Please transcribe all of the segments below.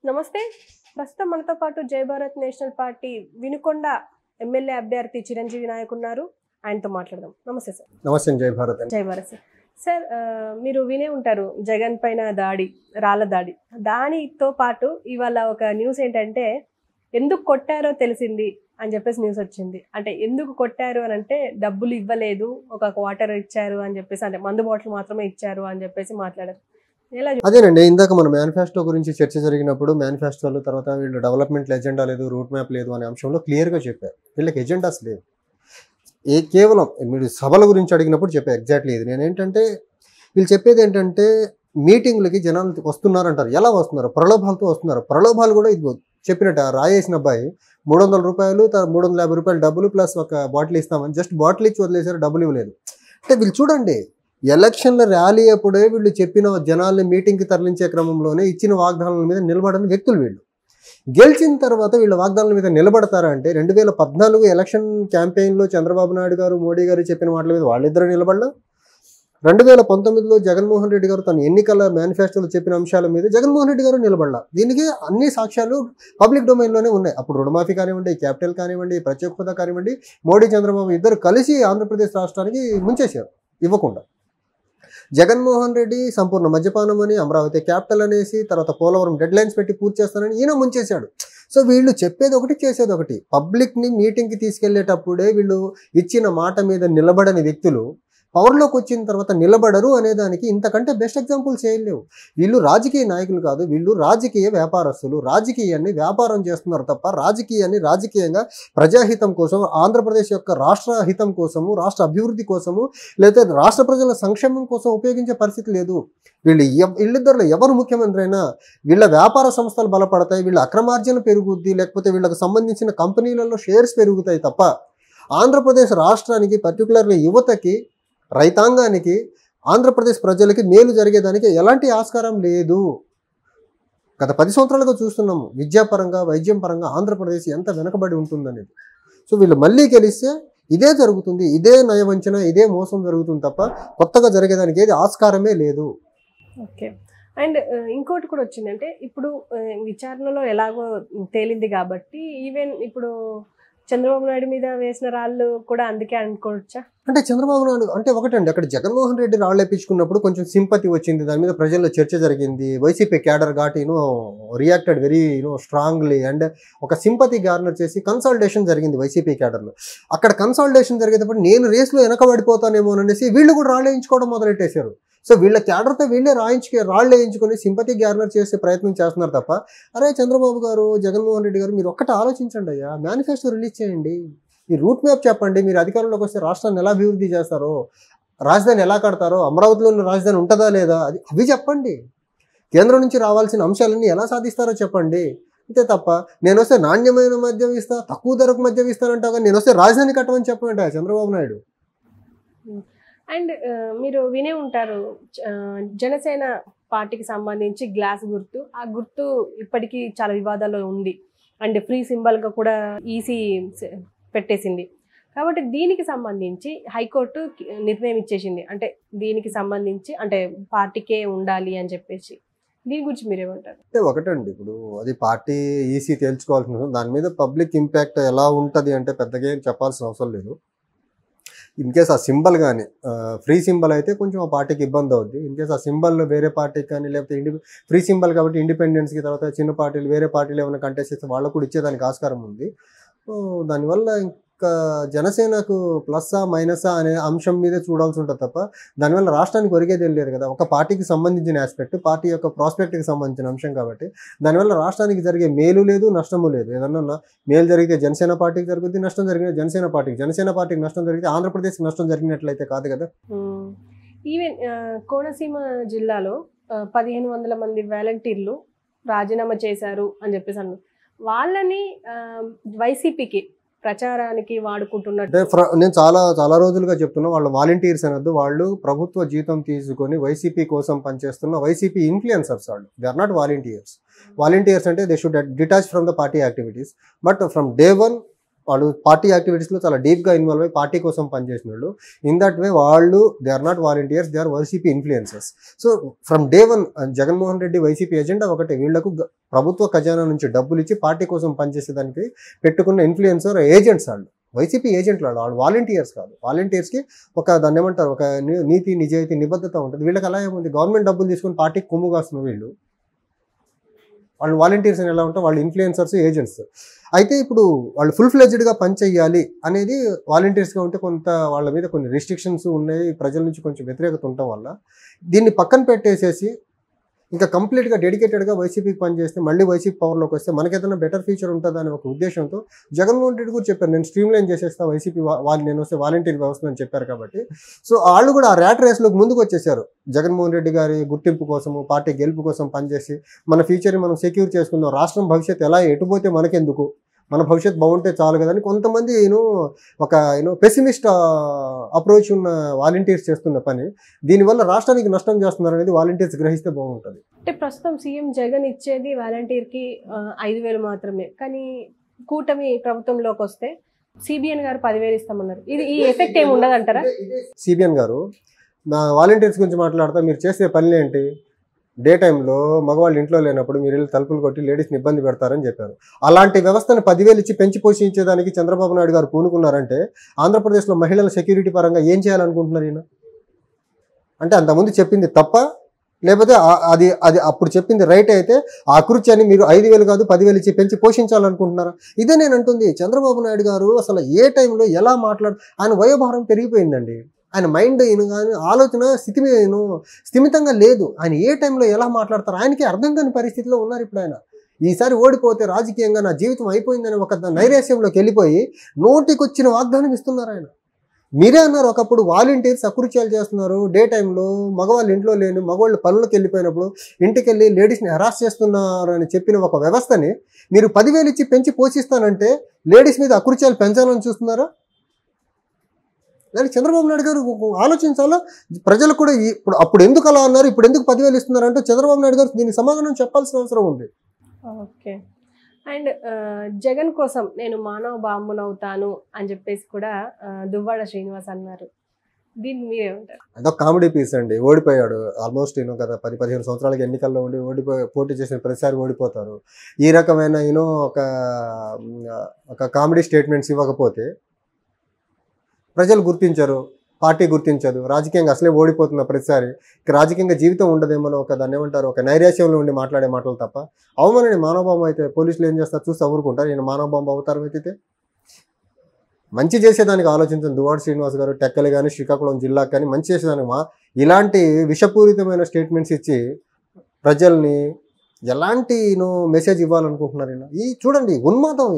నమస్తే. ప్రస్తుతం మనతో పాటు జై Bharat national party Vinukonda MLA అభ్యర్థి చిరంజీవి నాయక్ ఉన్నారు. ఆయనతో మాట్లాడదాం. నమస్తే సార్. నమస్తే. జై భారత్. జై భారత్ సార్. సార్, మీరు వినే ఉంటారు జగన్ పైన దాడి, రాళ్ల దాడి. దానితో పాటు ఇవాళ ఒక న్యూస్ ఏంటంటే ఎందుకు కొట్టారో తెలిసింది అని చెప్పేసి న్యూస్ వచ్చింది. అంటే ఎందుకు కొట్టారు అని అంటే డబ్బులు ఇవ్వలేదు, ఒక క్వార్టర్ ఇచ్చారు అని చెప్పేసి, అంటే మందు బాటిల్ మాత్రమే ఇచ్చారు అని చెప్పేసి మాట్లాడారు. అదేనండి, ఇందాక మన మేనిఫెస్టో గురించి చర్చ జరిగినప్పుడు మేనిఫెస్టోలు తర్వాత వీళ్ళు డెవలప్మెంట్ ఎజెండా లేదు, రూట్ మ్యాప్ లేదు అనే అంశంలో క్లియర్గా చెప్పారు. వీళ్ళకి ఎజెండాస్ లేవు. కేవలం మీరు సభల గురించి అడిగినప్పుడు చెప్పారు ఎగ్జాక్ట్లీ ఇది. నేనేంటంటే వీళ్ళు చెప్పేది ఏంటంటే మీటింగ్లకి జనాలు వస్తున్నారంటారు. ఎలా వస్తున్నారు? ప్రలోభాలతో వస్తున్నారు. ప్రలోభాలు కూడా ఇది చెప్పినట్టు రాయేసిన అబ్బాయి 300 రూపాయలు 350 రూపాయలు డబ్బులు ప్లస్ ఒక బాటిల్ ఇస్తామని జస్ట్ బాటిల్ ఇచ్చి వదిలేశారు, డబ్బులు ఇవ్వలేదు. అంటే వీళ్ళు చూడండి, ఎలక్షన్ల ర్యాలీ అప్పుడే వీళ్ళు చెప్పిన జనాల్ని మీటింగ్కి తరలించే క్రమంలోనే ఇచ్చిన వాగ్దానాల మీద నిలబడని వ్యక్తులు వీళ్ళు. గెలిచిన తర్వాత వీళ్ళ వాగ్దానాల మీద నిలబడతారా అంటే 2014 ఎలక్షన్ క్యాంపెయిన్లో చంద్రబాబు నాయుడు గారు, మోడీ గారు చెప్పిన వాటి మీద వాళ్ళిద్దరూ నిలబడలా. 2019లో జగన్మోహన్ రెడ్డి గారు తన ఎన్నికల మేనిఫెస్టోలో చెప్పిన అంశాల మీద జగన్మోహన్ రెడ్డి గారు నిలబడలా. దీనికి అన్ని సాక్ష్యాలు పబ్లిక్ డొమైన్లోనే ఉన్నాయి. అప్పుడు రుణమాఫీ కానివ్వండి, క్యాపిటల్ కానివ్వండి, ప్రత్యేక హోదా కానివ్వండి, మోడీ చంద్రబాబు ఇద్దరు కలిసి ఆంధ్రప్రదేశ్ రాష్ట్రానికి ముంచేశారు ఇవ్వకుండా. జగన్మోహన్ రెడ్డి సంపూర్ణ మద్యపానం అని, అమరావతి క్యాపిటల్ అనేసి, తర్వాత పోలవరం డెడ్ లైన్స్ పెట్టి పూర్తి చేస్తానని ఈయన ముంచేశాడు. సో వీళ్ళు చెప్పేది ఒకటి, చేసేది ఒకటి. పబ్లిక్ని మీటింగ్కి తీసుకెళ్లేటప్పుడే వీళ్ళు ఇచ్చిన మాట మీద నిలబడని వ్యక్తులు పవర్లోకి వచ్చిన తర్వాత నిలబడరు అనేదానికి ఇంతకంటే బెస్ట్ ఎగ్జాంపుల్స్ ఏం లేవు. వీళ్ళు రాజకీయ నాయకులు కాదు, వీళ్ళు రాజకీయ వ్యాపారస్తులు. రాజకీయాన్ని వ్యాపారం చేస్తున్నారు తప్ప రాజకీయాన్ని రాజకీయంగా ప్రజాహితం కోసం, ఆంధ్రప్రదేశ్ యొక్క రాష్ట్ర హితం కోసము, రాష్ట్ర అభివృద్ధి కోసము, లేదా రాష్ట్ర ప్రజల సంక్షేమం కోసం ఉపయోగించే పరిస్థితి లేదు. వీళ్ళిద్దరిలో ఎవరు ముఖ్యమంత్రి అయినా వీళ్ళ వ్యాపార సంస్థలు బలపడతాయి, వీళ్ళ అక్రమార్జన పెరుగుద్ది, లేకపోతే వీళ్ళకి సంబంధించిన కంపెనీలలో షేర్స్ పెరుగుతాయి తప్ప ఆంధ్రప్రదేశ్ రాష్ట్రానికి, పర్టికులర్లీ యువతకి, రైతాంగానికి, ఆంధ్రప్రదేశ్ ప్రజలకి మేలు జరిగేదానికి ఎలాంటి ఆస్కారం లేదు. గత 10 సంవత్సరాలుగా చూస్తున్నాము విద్యాపరంగా, వైద్యం పరంగా ఆంధ్రప్రదేశ్ ఎంత వెనకబడి ఉంటుందనేది. సో వీళ్ళు మళ్ళీ గెలిస్తే ఇదే జరుగుతుంది, ఇదే నయవంచన, ఇదే మోసం జరుగుతుంది తప్ప కొత్తగా జరిగేదానికి ఏది ఆస్కారమే లేదు. ఓకే. అండ్ ఇంకోటి కూడా వచ్చిందంటే ఇప్పుడు విచారణలో ఎలాగో తేలింది కాబట్టి ఈవెన్ ఇప్పుడు చంద్రబాబు నాయుడు మీద వేసిన రాళ్ళు కూడా అందుకే అనుకోవచ్చా? అంటే చంద్రబాబు నాయుడు అంటే ఒకటండి, అక్కడ జగన్మోహన్ రెడ్డి రాళ్ళు వేయించుకున్నప్పుడు కొంచెం సింపతి వచ్చింది, దాని మీద ప్రజల్లో చర్చ జరిగింది. YCP cadre ghat reacted very strongly and ఒక సింపతి గార్నర్ చేసి కన్సల్టేషన్ జరిగింది వైసీపీ క్యాడర్లో. అక్కడ కన్సల్టేషన్ జరిగేటప్పుడు నేను రేస్లో వెనకబడిపోతానేమో అనేసి వీళ్ళు కూడా రాళ్ళు వేయించుకోవడం మొదలెట్టేశారు. సో వీళ్ళ క్యాడర్తో వీళ్ళే రాళ్ళు వేయించుకొని సింపతి గ్యార్నర్ చేసే ప్రయత్నం చేస్తున్నారు తప్ప, అరే చంద్రబాబు గారు, జగన్మోహన్ రెడ్డి గారు, మీరు ఒక్కటి ఆలోచించండి అయ్యా, మేనిఫెస్టో రిలీజ్ చేయండి, మీ రూట్ మ్యాప్ చెప్పండి, మీరు అధికారంలోకి వస్తే రాష్ట్రాన్ని ఎలా అభివృద్ధి చేస్తారో, రాజధాని ఎలా కడతారో, అమరావతిలో ఉన్న రాజధాని ఉంటుందా లేదా, అవి చెప్పండి. కేంద్రం నుంచి రావాల్సిన అంశాలన్నీ ఎలా సాధిస్తారో చెప్పండి. అంతే తప్ప నేను వస్తే నాణ్యమైన మద్యం ఇస్తా, తక్కువ ధరకు మద్యం ఇస్తానంటావు, కానీ నేను వస్తే రాజధాని కట్టమని చెప్పమంట చంద్రబాబు నాయుడు. అండ్ మీరు వినే ఉంటారు జనసేన పార్టీకి సంబంధించి గ్లాస్ గుర్తు, ఆ గుర్తు ఇప్పటికీ చాలా వివాదాల్లో ఉంది. అండ్ ఫ్రీ సింబల్గా కూడా ఈసీ పెట్టేసింది. కాబట్టి దీనికి సంబంధించి హైకోర్టు నిర్ణయం ఇచ్చేసింది. అంటే దీనికి సంబంధించి అంటే పార్టీకే ఉండాలి అని చెప్పేసి. దీని గురించి మీరేమంటారు? అంటే ఒకటండి, ఇప్పుడు అది పార్టీ ఈసీ తేల్చుకోవాల్సిన, దాని మీద పబ్లిక్ ఇంపాక్ట్ ఎలా ఉంటుంది అంటే పెద్దగా ఏం చెప్పాల్సిన అవసరం లేదు. ఇన్ కేస్ ఆ సింబల్ కానీ ఫ్రీ సింబల్ అయితే కొంచెం ఆ పార్టీకి ఇబ్బంది అవుద్ది. ఇన్ కేస్ ఆ సింబల్ వేరే పార్టీకి కానీ, లేకపోతే ఫ్రీ సింబల్ కాబట్టి ఇండిపెండెన్స్కి తర్వాత చిన్న పార్టీలు వేరే పార్టీలు ఏమైనా కంటెస్ట్ చేస్తే వాళ్ళకు కూడా ఇచ్చేదానికి ఆస్కారం ఉంది. సో దానివల్ల ఇంకా జనసేనకు ప్లస్సా మైనసా అనే అంశం మీదే చూడాల్సి ఉంటుంది తప్ప దానివల్ల రాష్ట్రానికి ఒరిగేది ఏం లేదు కదా. ఒక పార్టీకి సంబంధించిన ఆస్పెక్ట్, పార్టీ యొక్క ప్రాస్పెక్ట్కి సంబంధించిన అంశం కాబట్టి దానివల్ల రాష్ట్రానికి జరిగే మేలు లేదు, నష్టము లేదు. ఏదన్నా మేలు జరిగితే జనసేన పార్టీకి జరుగుతుంది, నష్టం జరిగితే జనసేన పార్టీకి నష్టం జరిగితే ఆంధ్రప్రదేశ్కి నష్టం జరిగినట్లయితే కాదు కదా. ఈవెన్ కోనసీమ జిల్లాలో 1500 మంది వాలంటీర్లు రాజీనామా చేశారు అని చెప్పేసి అన్నారు. వాళ్ళని వైసీపీకి ప్రచారానికి వాడుకుంటున్నట్టు నేను చాలా రోజులుగా చెప్తున్నా, వాళ్ళు వాలంటీర్స్ అనొద్దు, వాళ్ళు ప్రభుత్వ జీతం తీసుకొని వైసీపీ కోసం పనిచేస్తున్న వైసీపీ ఇన్ఫ్లుయెన్సర్స్. వాళ్ళు they are not volunteers. Volunteers అంటే they should detach from the party activities. But from day one వాళ్ళు పార్టీ యాక్టివిటీస్లో చాలా డీప్గా ఇన్వాల్వ్ అయ్యి పార్టీ కోసం పనిచేసిన వాళ్ళు. ఇన్ దట్ వే వాళ్ళు they are not volunteers, they are YCP influencers. So from day one Jaganmohan Reddy YCP agenda ఒకటే, వీళ్లకు ప్రభుత్వ ఖజానా నుంచి డబ్బులు ఇచ్చి పార్టీ కోసం పనిచేసేదానికి పెట్టుకున్న ఇన్ఫ్లుయెన్సర్ ఏజెంట్స్ వాళ్ళు, వైసీపీ ఏజెంట్లు వాళ్ళు వాలంటీర్స్ కాదు. వాలంటీర్స్కి ఒక దాన్ని ఏమంటారు, ఒక నీతి నిజాయితీ నిబద్ధత ఉంటుంది. వీళ్ళకి అలా ఏముంది, గవర్నమెంట్ డబ్బులు తీసుకుని పార్టీకి కొమ్ము కాస్తున్న వీళ్ళు వాళ్ళు వాలంటీర్స్ అని ఎలా ఉంటారు, వాళ్ళు ఇన్ఫ్లుయెన్సర్స్ ఏజెంట్స్. అయితే ఇప్పుడు వాళ్ళు ఫుల్ ఫ్లెడ్జ్డ్గా పనిచేయాలి అనేది వాలంటీర్స్గా ఉంటే కొంత వాళ్ళ మీద కొన్ని రిస్ట్రిక్షన్స్ ఉన్నాయి, ప్రజల నుంచి కొంచెం వ్యతిరేకత ఉండటం వల్ల దీన్ని పక్కన పెట్టేసేసి ఇంకా కంప్లీట్గా డెడికేటెడ్గా వైసీపీకి పనిచేస్తే మళ్ళీ వైసీపీ పవర్లోకి వస్తే మనకేదైనా బెటర్ ఫ్యూచర్ ఉంటుంది అనే ఒక ఉద్దేశంతో జగన్మోహన్ రెడ్డి కూడా చెప్పారు, నేను స్ట్రీమ్లైన్ చేసేస్తా వైసీపీ వాళ్ళు, నేను వస్తే వాలంటీర్ వ్యవస్థ అని చెప్పారు. కాబట్టి సో వాళ్ళు కూడా ఆ ర్యాట్ రేస్లోకి ముందుకు వచ్చేసారు. జగన్మోహన్ రెడ్డి గారి గుర్తింపు కోసము, పార్టీ గెలుపు కోసం పనిచేసి మన ఫ్యూచర్ని మనం సెక్యూర్ చేసుకుందాం, రాష్ట్రం భవిష్యత్తు ఎలా ఎటుపోతే మనకెందుకు, మన భవిష్యత్తు బాగుంటే చాలు కదా అని కొంతమంది ఒక పెసిమిస్ట్ అప్రోచ్ ఉన్న వాలంటీర్స్ చేస్తున్న పని దీనివల్ల రాష్ట్రానికి నష్టం చేస్తున్నారు అనేది వాలంటీర్స్ గ్రహిస్తే బాగుంటుంది. అంటే ప్రస్తుతం సీఎం జగన్ ఇచ్చేది వాలంటీర్కి 5,000 మాత్రమే, కానీ కూటమి ప్రభుత్వంలోకి వస్తే సిబిఎన్ గారు 10,000 ఇస్తామన్నారు. ఈ ఎఫెక్ట్ ఏమి ఉండదు అంటారా? సిబిఎన్ గారు వాలంటీర్స్ గురించి మాట్లాడతా, మీరు చేసే పనులు ఏంటి, డే టైంలో మగవాళ్ళు ఇంట్లో లేనప్పుడు మీరు వెళ్ళి తలుపులు కొట్టి లేడీస్ని ఇబ్బంది పెడతారని చెప్పారు. అలాంటి వ్యవస్థను 10,000 ఇచ్చి పెంచి పోషించేదానికి చంద్రబాబు నాయుడు గారు పూనుకున్నారంటే ఆంధ్రప్రదేశ్లో మహిళల సెక్యూరిటీ పరంగా ఏం చేయాలనుకుంటున్నారు ఈయన? అంటే అంతకుముందు చెప్పింది తప్ప, లేకపోతే అది అది అప్పుడు చెప్పింది రైట్ అయితే ఆ కృత్యాన్ని మీరు 5,000 కాదు 10,000 ఇచ్చి పెంచి పోషించాలనుకుంటున్నారా? ఇదే నేను అంటుంది. చంద్రబాబు నాయుడు గారు అసలు ఏ టైంలో ఎలా ఆయన వయోభారం పెరిగిపోయిందండి. ఆయన మైండ్ కానీ ఆలోచన స్థిమితంగా లేదు. ఆయన ఏ టైంలో ఎలా మాట్లాడతారు ఆయనకి అర్థం కాని పరిస్థితిలో ఉన్నారు ఇప్పుడు ఆయన. ఈసారి ఓడిపోతే రాజకీయంగా నా జీవితం అయిపోయిందని ఒక నైరాశ్యంలోకి వెళ్ళిపోయి నోటికొచ్చిన వాగ్దానం ఇస్తున్నారు ఆయన. మీరే అన్నారు ఒకప్పుడు వాలంటీర్స్ అకృత్యాలు చేస్తున్నారు, డే టైంలో మగవాళ్ళు ఇంట్లో లేని మగవాళ్ళు పనులకు వెళ్ళిపోయినప్పుడు ఇంటికి వెళ్ళి లేడీస్ని హెరాస్ చేస్తున్నారు అని చెప్పిన ఒక వ్యవస్థని మీరు 10,000 ఇచ్చి పెంచి పోషిస్తానంటే లేడీస్ మీద అకృత్యాలు పెంచాలని చూస్తున్నారా? దానికి చంద్రబాబు నాయుడు గారు ఆలోచించాలా. ప్రజలు కూడా ఇప్పుడు అప్పుడు ఎందుకు అలా అన్నారు, ఇప్పుడు ఎందుకు 10,000 ఇస్తున్నారు అంటే చంద్రబాబు నాయుడు గారు దీనికి సమాధానం చెప్పాల్సిన అవసరం ఉంది. ఓకే. అండ్ జగన్ కోసం నేను మానవ బాంబునవుతాను అని చెప్పేసి కూడా దువ్వాడ శ్రీనివాస్ అన్నారు. దీన్ని మీరేమంటారు? అదొక కామెడీ పీస్ అండి. ఓడిపోయాడు ఆల్మోస్ట్ కదా 10-15 సంవత్సరాలకి ఎన్నికల్లో ఉండి పోటీ చేసిన ప్రతిసారి ఓడిపోతారు. ఈ రకమైన ఒక కామెడీ స్టేట్మెంట్స్ ఇవ్వకపోతే ప్రజలు గుర్తించరు, పార్టీ గుర్తించదు, రాజకీయంగా అసలే ఓడిపోతున్న ప్రతిసారి రాజకీయంగా జీవితం ఉండదేమో దాన్ని ఏమంటారు, ఒక నైరాశ్యంలో ఉండి మాట్లాడే మాటలు తప్ప. అవమానండి, మానవ బాంబు అయితే పోలీసులు ఏం చేస్తారు చూసి ఊరుకుంటారు. ఈయన మానవ బాంబు అవతారం ఎత్తితే మంచి చేసేదానికి ఆలోచించిన దువ్వాడ శ్రీనివాస్ గారు టెక్కలు కానీ శ్రీకాకుళం జిల్లాకు కానీ మంచి చేసేదానికి ఇలాంటి విషపూరితమైన స్టేట్మెంట్స్ ఇచ్చి ప్రజల్ని ఎలాంటి మెసేజ్ ఇవ్వాలనుకుంటున్నారు ఈయన? చూడండి ఉన్మాదం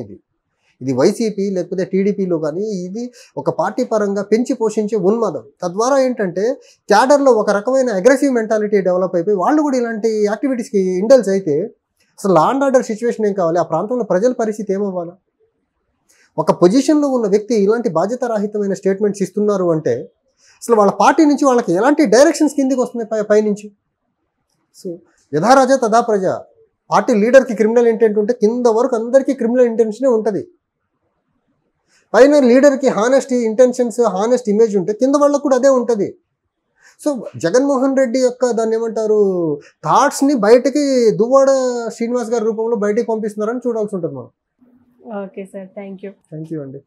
ఇది వైసీపీ లేకపోతే టీడీపీలో కానీ ఇది ఒక పార్టీ పరంగా పెంచి పోషించే ఉన్మాదం. తద్వారా ఏంటంటే క్యాడర్లో ఒక రకమైన అగ్రెసివ్ మెంటాలిటీ డెవలప్ అయిపోయి వాళ్ళు కూడా ఇలాంటి యాక్టివిటీస్కి ఇండల్స్ అయితే అసలు లా అండ్ ఆర్డర్ సిచ్యువేషన్ ఏం కావాలి, ఆ ప్రాంతంలో ప్రజల పరిస్థితి ఏమవ్వాలి? ఒక పొజిషన్లో ఉన్న వ్యక్తి ఇలాంటి బాధ్యతారాహితమైన స్టేట్మెంట్స్ ఇస్తున్నారు అంటే అసలు వాళ్ళ పార్టీ నుంచి వాళ్ళకి ఎలాంటి డైరెక్షన్స్ కిందికి వస్తున్నాయి పైనుంచి? సో యథా రాజా తదా ప్రజ. పార్టీ లీడర్కి క్రిమినల్ ఇంటెంట్ ఉంటే కింద వరకు అందరికీ క్రిమినల్ ఇంటెన్షనే ఉంటుంది. పైన లీడర్కి హానెస్ట్ ఇంటెన్షన్స్, హానెస్ట్ ఇమేజ్ ఉంటే కింద వాళ్ళకు కూడా అదే ఉంటుంది. సో జగన్మోహన్ రెడ్డి యొక్క దాన్ని ఏమంటారు థాట్స్ని బయటకి దువ్వాడ శ్రీనివాస్ గారి రూపంలో బయటకు పంపిస్తున్నారని చూడాల్సి ఉంటుంది మనం. ఓకే సార్, థ్యాంక్ యూ అండి.